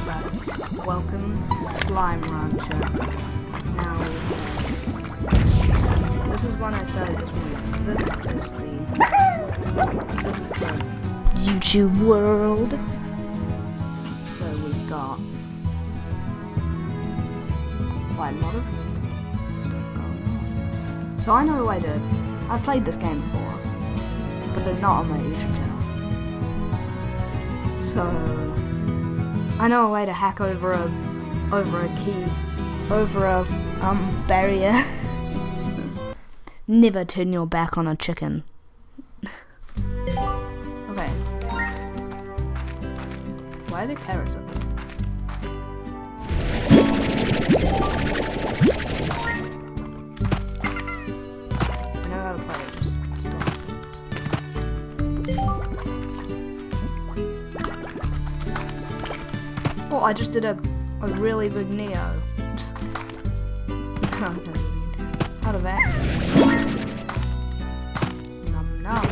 guys, welcome to Slime Rancher. Now, this is when I started this week. This is the YouTube world. So we've got quite a lot of stuff going on. So I know a way to. I've played this game before, but they're not on my YouTube channel. So I know a way to hack over a barrier. Never turn your back on a chicken. Okay. Why are there carrots up there? I know how to play it, just stop things. Oh, I just did a really big Neo. Out of that. Num num.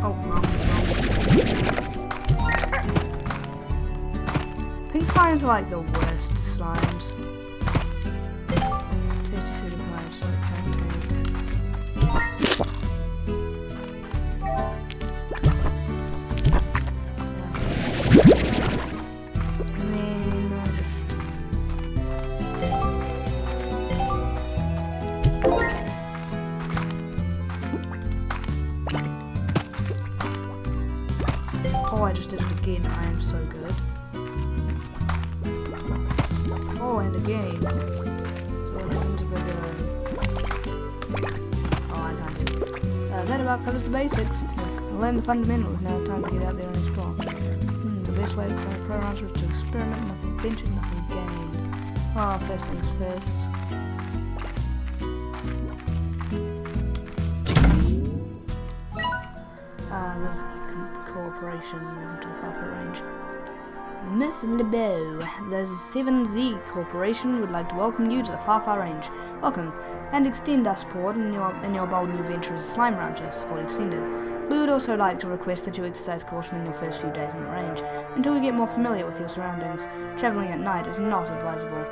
Oh, wrong. Pink slimes are like the worst slimes. Tasty food acquired, so it can take. Oh, I just did it again. I am so good. Oh, and again. So what happens if I go? Oh, I can't do it. That about covers the basics. Learn the fundamentals. Now time to get out there and explore. The best way to play a pro rancher is to experiment. Nothing ventured, nothing gained. Oh, first things first. There's Corporation to the Buffer Range. Miss LeBeau, the 7Z Corporation would like to welcome you to the Far Range. Welcome, and extend our support in your bold new venture as a slime rancher. Support extended. We would also like to request that you exercise caution in your first few days on the range, until we get more familiar with your surroundings. Traveling at night is not advisable.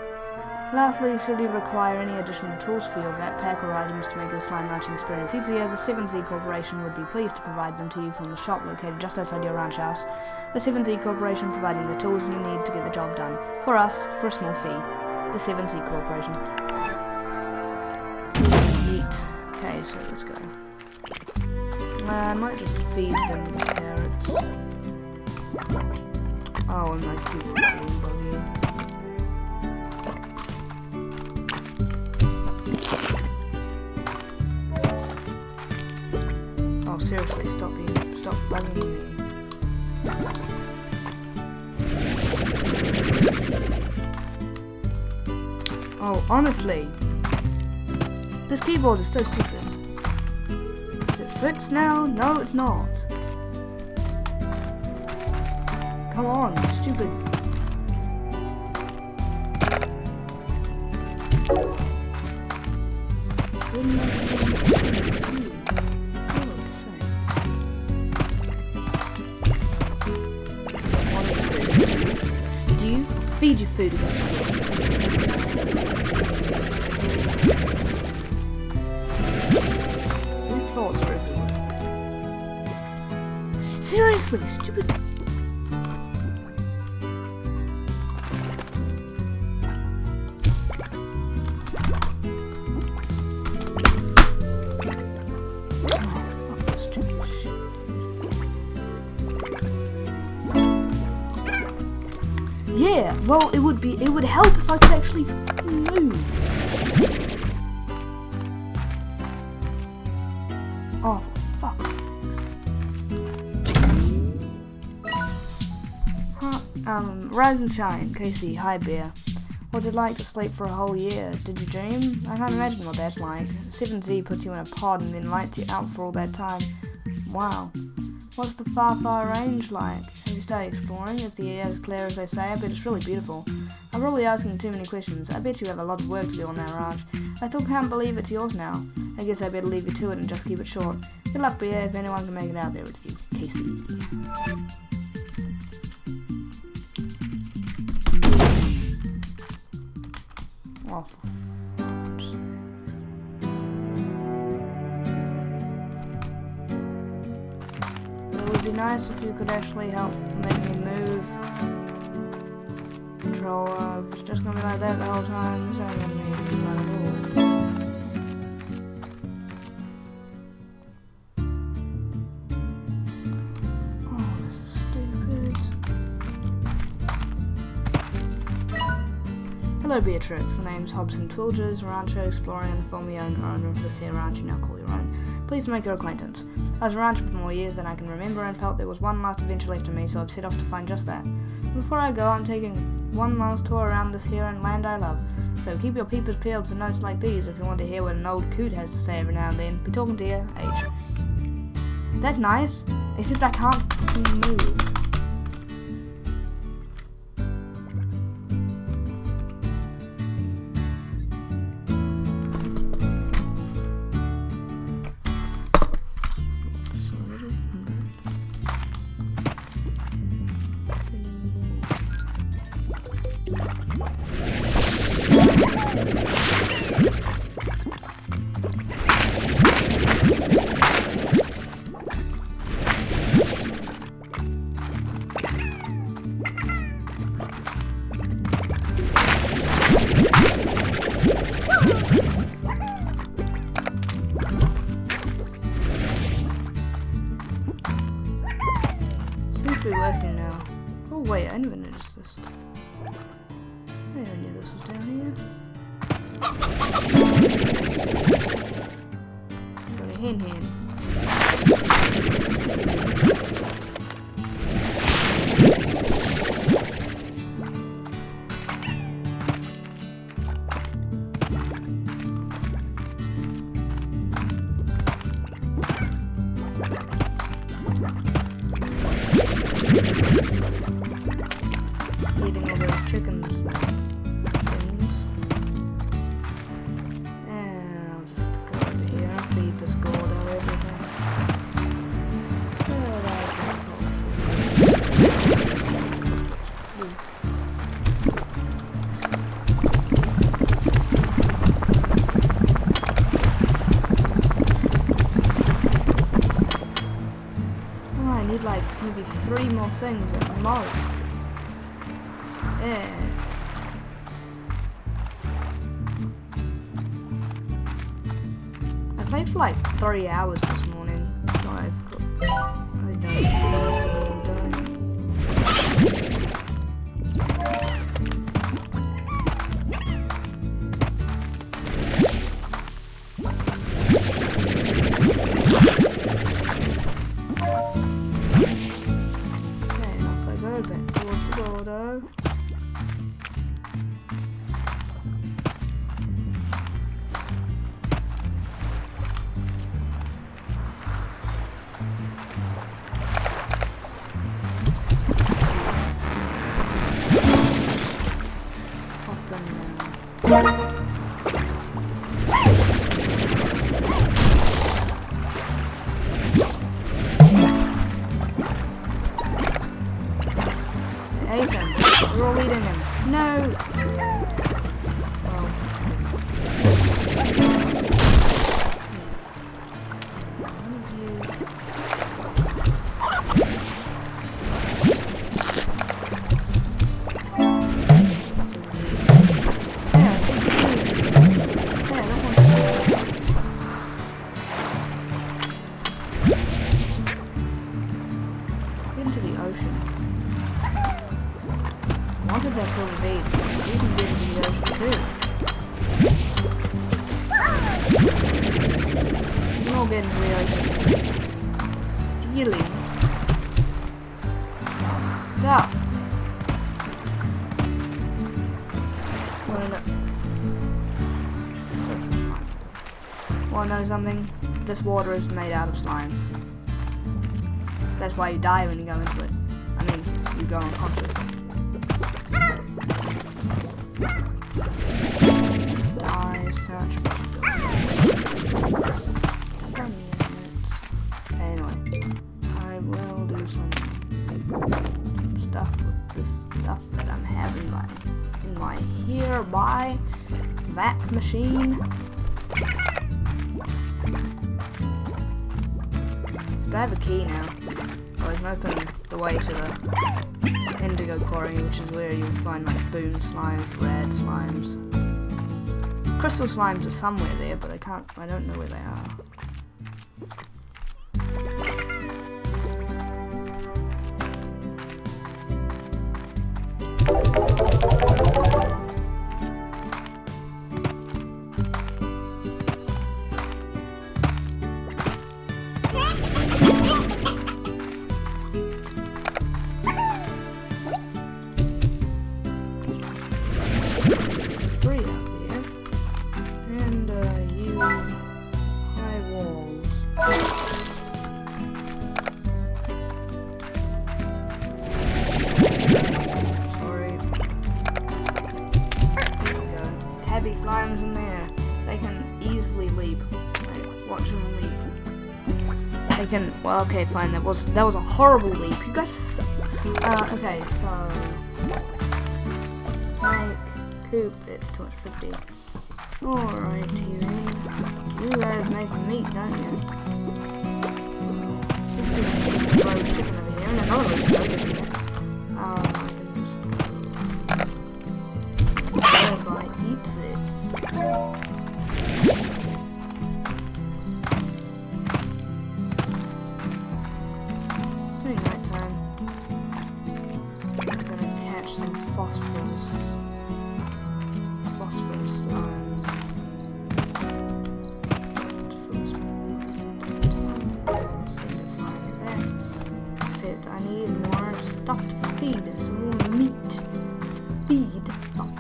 Lastly, should you require any additional tools for your backpack or items to make your slime ranching experience easier, the 7Z Corporation would be pleased to provide them to you from the shop located just outside your ranch house. The 7Z Corporation providing the tools you need to get the job done. For us, for a small fee. The 7Z Corporation. Neat. Okay, so let's go. I might just feed them the carrots. Oh, and my cute little buggy. Oh, seriously, stop bugging me. Oh, honestly, this keyboard is so stupid. Is it fixed now? No, it's not. Come on, stupid. Do you feed your food against the wall? These plots are everywhere. Seriously, stupid. Yeah, well, it would help if I could actually fucking move. Oh, for fuck's sake. Rise and shine, Casey, hi bear. What's it like to sleep for a whole year? Did you dream? I can't imagine what that's like. 7Z puts you in a pod and then lights you out for all that time. Wow. What's the far range like? Have you started exploring? Is the air as clear as they say? I bet it's really beautiful. I'm probably asking too many questions. I bet you have a lot of work to do on that ranch. I still can't believe it's yours now. I guess I better leave you to it and just keep it short. Good luck, Bria. If anyone can make it out there, it's you, Casey. Oh, it would be nice if you could actually help make me move. Controller, if it's just gonna be like that the whole time, this ain't gonna be fun at all. Oh, this is stupid. Hello, Beatrix. My name's Hobson Twilgers, rancher, exploring, and the former owner of this here ranch you now call your own. Pleased to make your acquaintance. I was a rancher for more years than I can remember and felt there was one last adventure left to me, so I've set off to find just that. Before I go, I'm taking one last tour around this here and land I love. So keep your peepers peeled for notes like these if you want to hear what an old coot has to say every now and then. Be talking to you, H. That's nice, except I can't fucking move. Seems to be working now. Oh wait, I never noticed this. I never knew this was down here. Got a hen hen. Eating all those chickens things. And I'll just go over here and feed this gourd out everything. Oh, I need like maybe 3 more things at the most. Yeah. I played for like 3 hours this morning. So I've got, I don't know what I'm doing. Okay, and off I go then towards the border. Ate him. We're all eating him. No! Oh. Into the ocean. I wanted that silver bead. You can get into the ocean too. You can all get into the ocean. Stealing stuff. Want to know something? This water is made out of slimes. That's why you die when you go into it. I mean, you go unconscious. Die, search. stuff with this stuff that I'm having in my hereby that machine. But I have a key now. I can open the way to the indigo quarry, which is where you'll find like boom slimes, red slimes. Crystal slimes are somewhere there, but I don't know where they are. Slimes in there. They can easily leap. Like, watch them leap. They can. Well, okay, fine. That was a horrible leap. You guys. Okay, so make coop. It's 250. Alrighty then. You guys make meat, don't you? Chicken over here, and another roast over here. Eats it. During night time, I'm gonna catch some phosphorus slimes. Except I need more stuff to feed and some more meat. Feed the fuck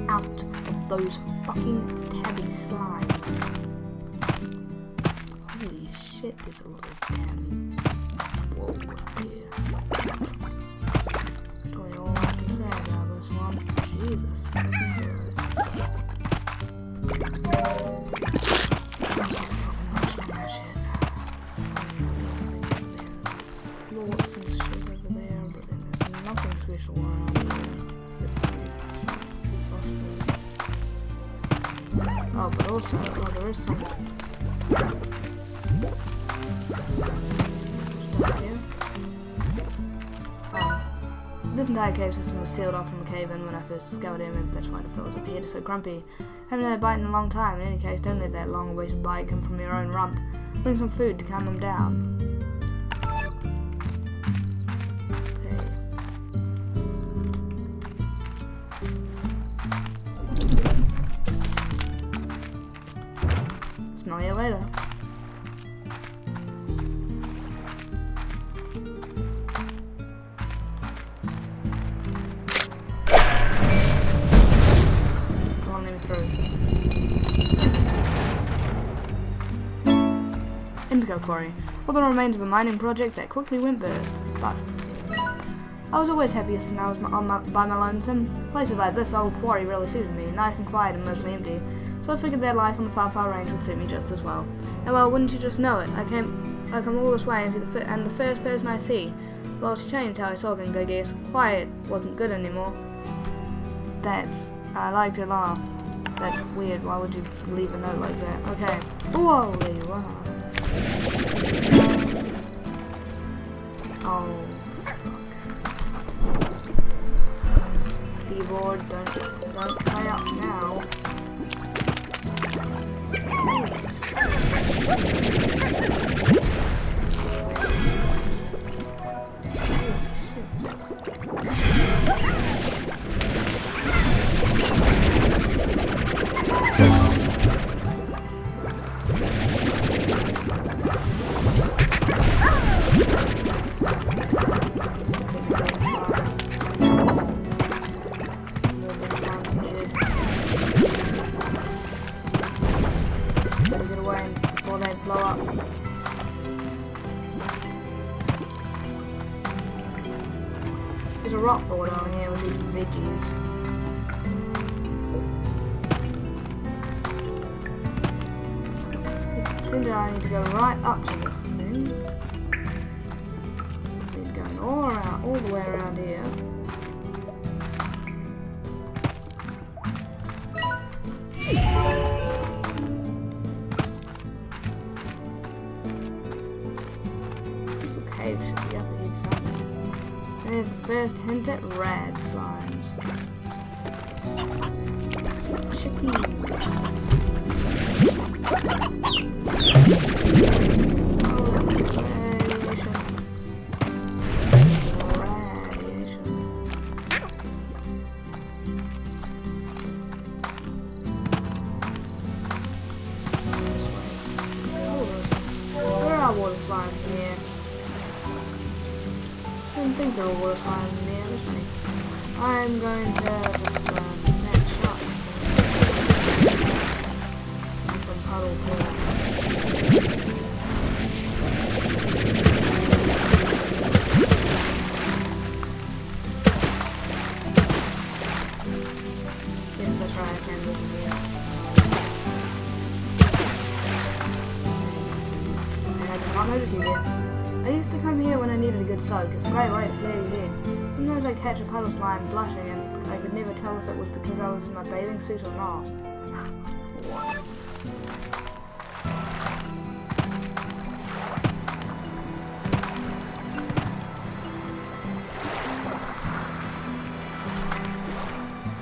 out of those fucking tabby slimes. Holy shit, there's a little damn whoa here. That's really all I can say about this one. Jesus fucking Christ. Lots and shit over there, but then there's nothing special around there. Oh, but also, there is some stuff here. This entire cave system was sealed off from a cave-in when I first discovered it, and that's why the fellas up here are so grumpy. Haven't had a bite in a long time. In any case, don't let that long wasted bite come from your own rump. Bring some food to calm them down. Smell you later. Come on, let me through. Indigo quarry. All the remains of a mining project that quickly went bust. I was always happiest when I was by my lonesome. Places like this old quarry really suited me, nice and quiet and mostly empty. So I figured their life on the far range would suit me just as well. And well, wouldn't you just know it? I come all this way and the first person I see, well, it's changed how I saw things, I guess. Quiet wasn't good anymore. I like to laugh. That's weird. Why would you leave a note like that? Okay. Whoa, there you are. Oh. Keyboard, don't play up now. There's a rock border on here with these veggies. Seems I need to go right up to this thing. It's going all around. all the way around here. Crystal Cave should be up ahead somewhere. There's the first hint at rad slimes. Some chickies. Water slimes in here. I didn't think there were water slimes in here, was there? I'm going to just match up some puddle corn. Yes, that's right, I can live in here. I notice you here. I used to come here when I needed a good soak. It's a great way to clear your head. Sometimes I'd catch a puddle slime blushing and I could never tell if it was because I was in my bathing suit or not. What?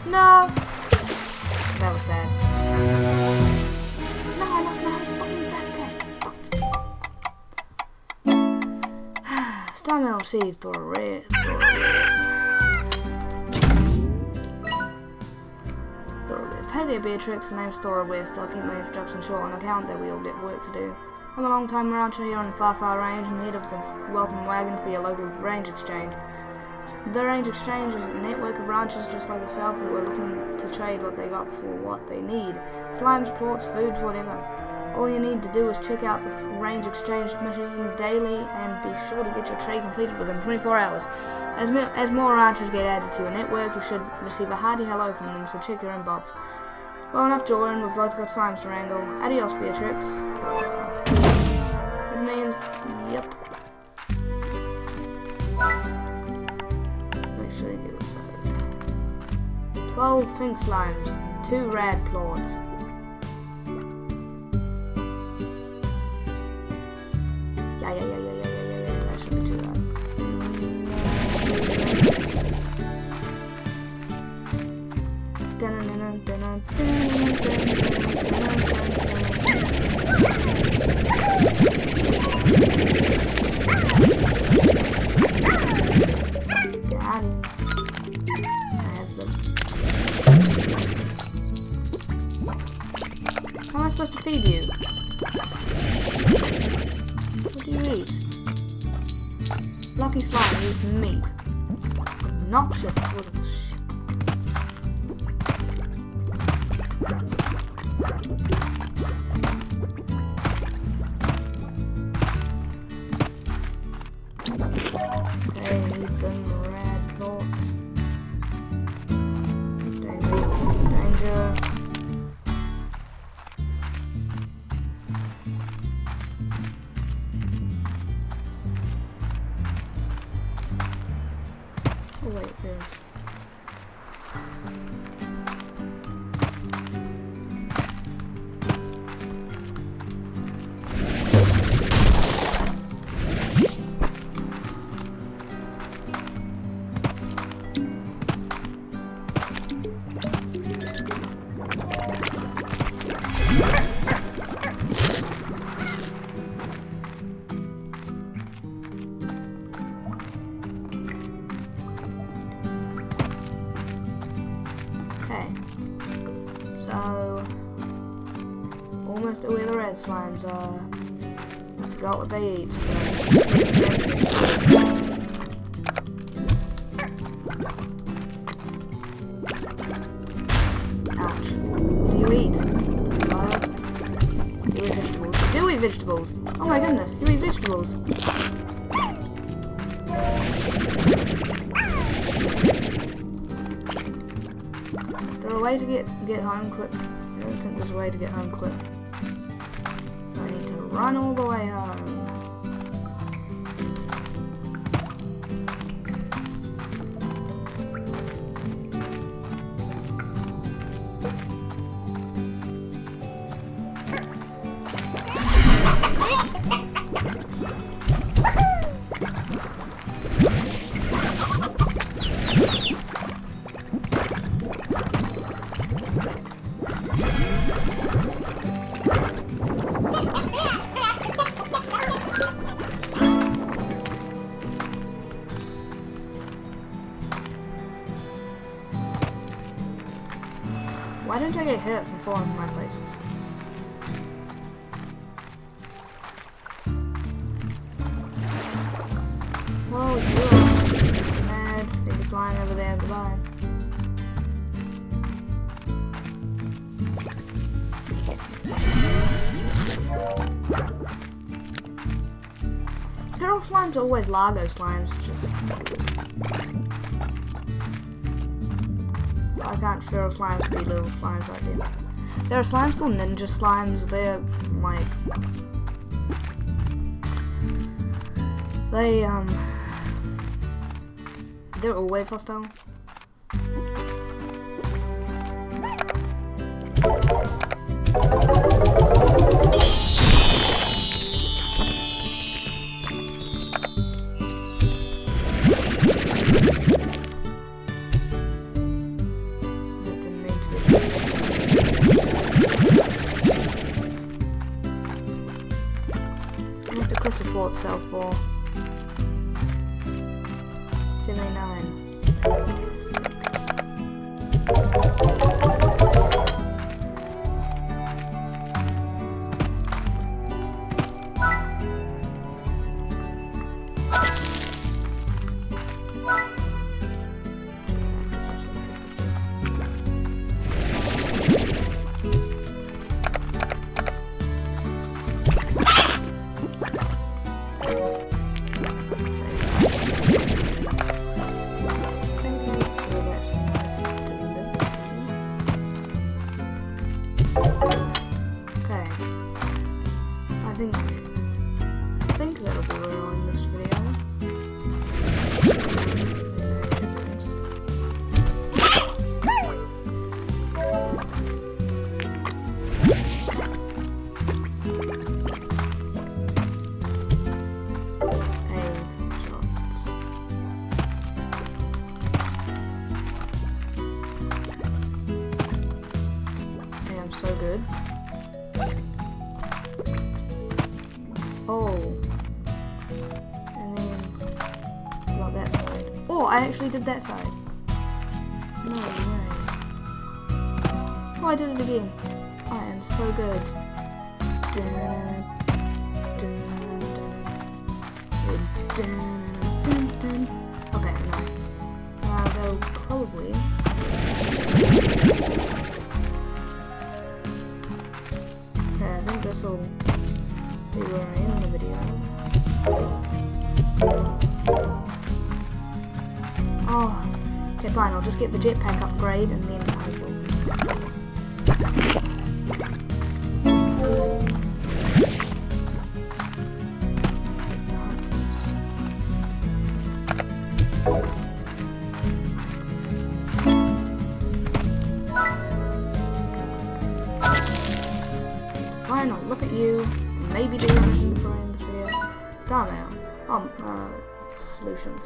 No! That was sad. No, I lost my fucking backpack. Time I'll see Thor rest. Hey there, Beatrix. The name's Thora West. I'll keep my introduction short on account that we all get work to do. I'm a long-time rancher here on the Far Range and head of the welcome wagon for your local range exchange. The range exchange is a network of ranchers just like yourself who are looking to trade what they got for what they need. Slimes, plorts, foods, whatever. All you need to do is check out the range exchange machine daily and be sure to get your trade completed within 24 hours. As more ranchers get added to your network, you should receive a hearty hello from them, so check your inbox. Well, enough jawing, we've both got slimes to wrangle. Adios, Beatrix. It means, yep. Make sure you get it saved. 12 pink slimes, 2 rad plorts. Yeah, that should be too loud. Got him. I have them. How am I supposed to feed you? What do you eat? Lucky slime eats meat. Obnoxious little shit. Okay, need them rad plorts. Danger. Oh wait, there's... Okay, so almost where the red slimes are. I forgot what they eat. Ouch. What do you eat? You eat vegetables. You do eat vegetables! Oh my goodness, you eat vegetables! Is there a way to get home quick? I don't think there's a way to get home quick. So I need to run all the way home. Why don't I get hit from falling from my places? Whoa, you're mad. They're flying over there. Goodbye. Feral slimes are always Largo slimes, why can't feral slimes be little slimes right there? There are slimes called ninja slimes. They're like they're always hostile. What the crystal port sell for? 79. I think that'll be all in this video. I am so good. Oh, and then got that side. Oh, I actually did that side. No way. Oh, I did it again. I am so good. Dun, dun, dun, dun, dun, dun. Okay, no. They'll probably. Okay, I think this will be where I am in the video. Oh, okay, fine. I'll just get the jetpack upgrade and then I will. Fine, I'll look at you. Maybe do a mission before I end this video. Calm down. Solutions.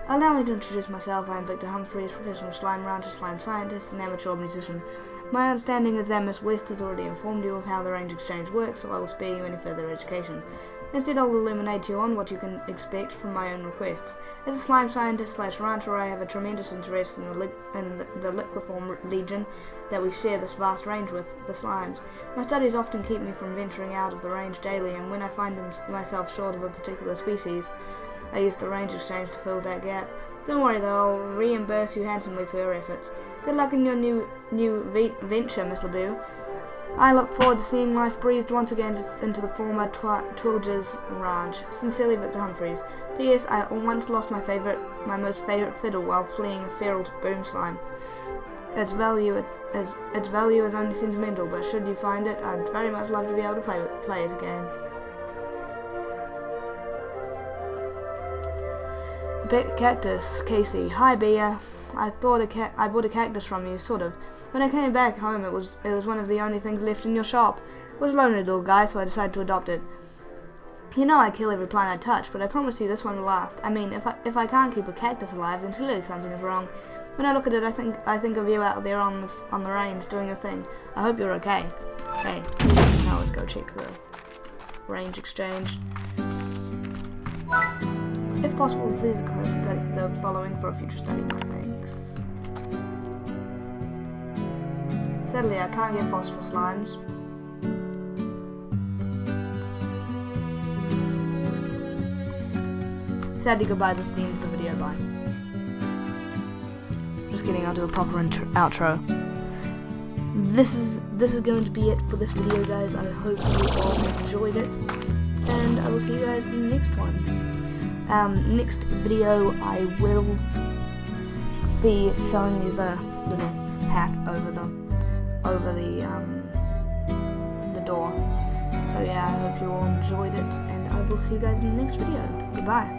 Allow me to introduce myself. I am Victor Humphreys, professional slime rancher, slime scientist, and amateur musician. My understanding is that Miss West has already informed you of how the range exchange works, so I will spare you any further education. Instead, I will illuminate you on what you can expect from my own requests. As a slime scientist / rancher, I have a tremendous interest in the liqueform legion that we share this vast range with, the slimes. My studies often keep me from venturing out of the range daily, and when I find myself short of a particular species, I use the range exchange to fill that gap. Don't worry though, I'll reimburse you handsomely for your efforts. Good luck in your new venture, Miss LeBeau. I look forward to seeing life breathed once again into the former Twilger's Ranch. Sincerely, Victor Humphreys. P.S. I once lost my most favorite fiddle while fleeing a feral boom slime. Its value is only sentimental, but should you find it, I'd very much love to be able to play it again. Cactus, Casey. Hi, Bea. I bought a cactus from you, sort of. When I came back home, it was one of the only things left in your shop. It was a lonely little guy, so I decided to adopt it. You know I kill every plant I touch, but I promise you this one will last. I mean, if I can't keep a cactus alive, then clearly something is wrong. When I look at it, I think of you out there on the range doing your thing. I hope you're okay. Okay, now let's go check the range exchange. If possible, please study the following for a future study. No thanks. Sadly, I can't get phosphorus slimes. Sadly, goodbye, this is the end of the video, bye. Just kidding, I'll do a proper outro. This is going to be it for this video, guys. I hope you all enjoyed it, and I will see you guys in the next one. Next video, I will be showing you the little hack over the door. So yeah, I hope you all enjoyed it, and I will see you guys in the next video. Goodbye.